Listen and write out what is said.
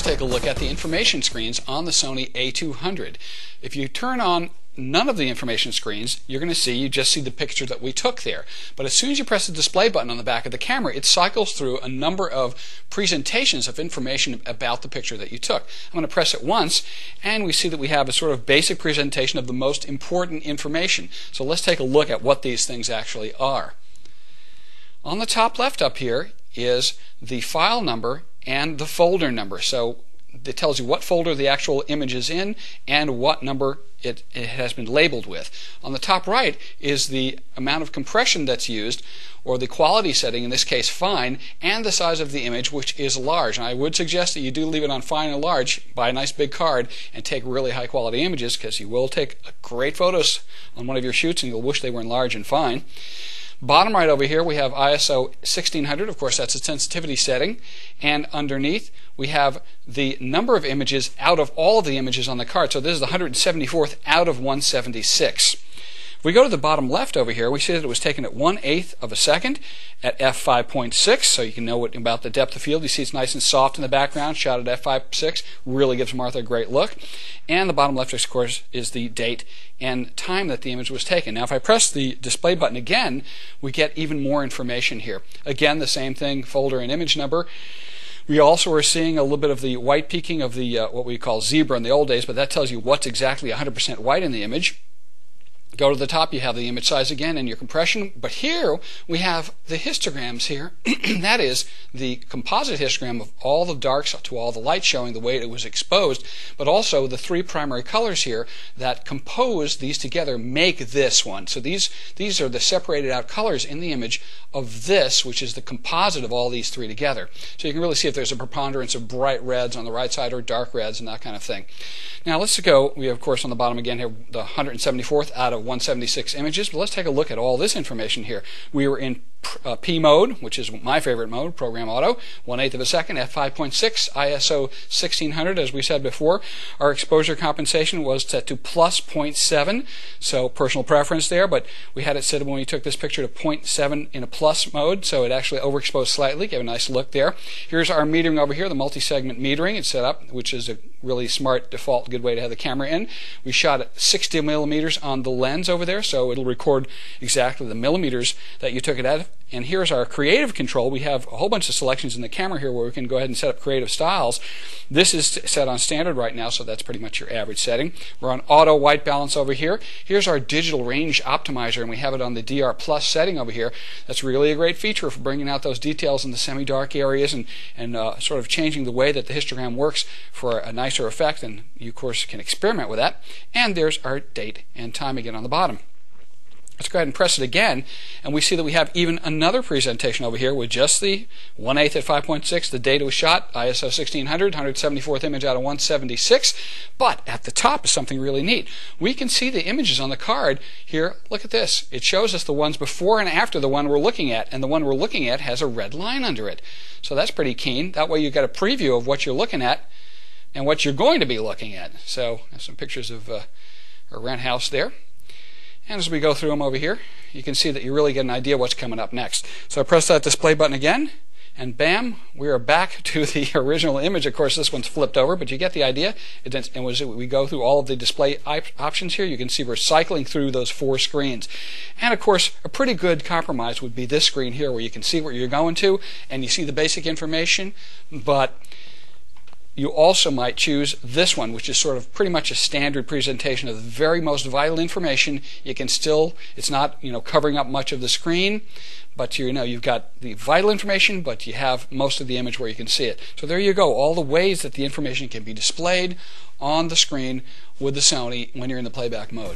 take a look at the information screens on the Sony a200. If you turn on none of the information screens, you're going to see, you just see the picture that we took there. But as soon as you press the display button on the back of the camera, it cycles through a number of presentations of information about the picture that you took. I'm going to press it once, and we see that we have a sort of basic presentation of the most important information. So let's take a look at what these things actually are. On the top left up here is the file number and the folder number. So it tells you what folder the actual image is in and what number it has been labeled with. On the top right is the amount of compression that's used, or the quality setting, in this case fine, and the size of the image, which is large. And I would suggest that you do leave it on fine and large, buy a nice big card, and take really high quality images, because you will take great photos on one of your shoots and you'll wish they were in large and fine. Bottom right over here we have ISO 1600, of course that's a sensitivity setting, and underneath we have the number of images out of all of the images on the card. So this is the 174th out of 176. If we go to the bottom left over here, we see that it was taken at 1/8 of a second at f5.6, so you can know about the depth of field. You see it's nice and soft in the background, shot at f5.6, really gives Martha a great look. And the bottom left, of course, is the date and time that the image was taken. Now if I press the display button again, we get even more information here. Again, the same thing, folder and image number. We also are seeing a little bit of the white peaking of the what we call zebra in the old days, but that tells you what's exactly 100% white in the image. Go to the top, you have the image size again and your compression, but here we have the histograms here. That is the composite histogram of all the darks to all the light, showing the way it was exposed, but also the three primary colors here that compose these together make this one. So these are the separated out colors in the image of this, which is the composite of all these three together. So you can really see if there's a preponderance of bright reds on the right side or dark reds and that kind of thing. Now let's go, we have of course on the bottom again here the 174th out of 176 images, but let's take a look at all this information here. We were in P mode, which is my favorite mode, program auto, 1/8 of a second, f5.6, ISO 1600, as we said before. Our exposure compensation was set to plus 0.7, so personal preference there, but we had it set when we took this picture to 0.7 in a plus mode, so it actually overexposed slightly, gave a nice look there. Here's our metering over here, the multi-segment metering. It's set up, which is a really smart default good way to have the camera in. We shot at 60 millimeters on the lens over there, so it'll record exactly the millimeters that you took it at. And here's our creative control. We have a whole bunch of selections in the camera here where we can go ahead and set up creative styles. This is set on standard right now, so that's pretty much your average setting. We're on auto white balance over here. Here's our digital range optimizer, and we have it on the DR Plus setting over here. That's really a great feature for bringing out those details in the semi-dark areas and sort of changing the way that the histogram works for a nicer effect, and you of course can experiment with that. And there's our date and time again on the bottom. Let's go ahead and press it again, and we see that we have even another presentation over here with just the 1/8 at 5.6, the date it was shot, ISO 1600, 174th image out of 176. But at the top is something really neat. We can see the images on the card here. Look at this. It shows us the ones before and after the one we're looking at, and the one we're looking at has a red line under it. So that's pretty keen. That way you got a preview of what you're looking at and what you're going to be looking at. So there's some pictures of a rent house there. And as we go through them over here, you can see that you really get an idea what's coming up next. So I press that display button again, and bam, we are back to the original image. Of course, this one's flipped over, but you get the idea. And we go through all of the display options here. You can see we're cycling through those four screens. And of course, a pretty good compromise would be this screen here, where you can see where you're going to, and you see the basic information, but you also might choose this one, which is sort of pretty much a standard presentation of the very most vital information. You can still, it's not covering up much of the screen, but you've got the vital information, but you have most of the image where you can see it. So there you go, all the ways that the information can be displayed on the screen with the Sony when you're in the playback mode.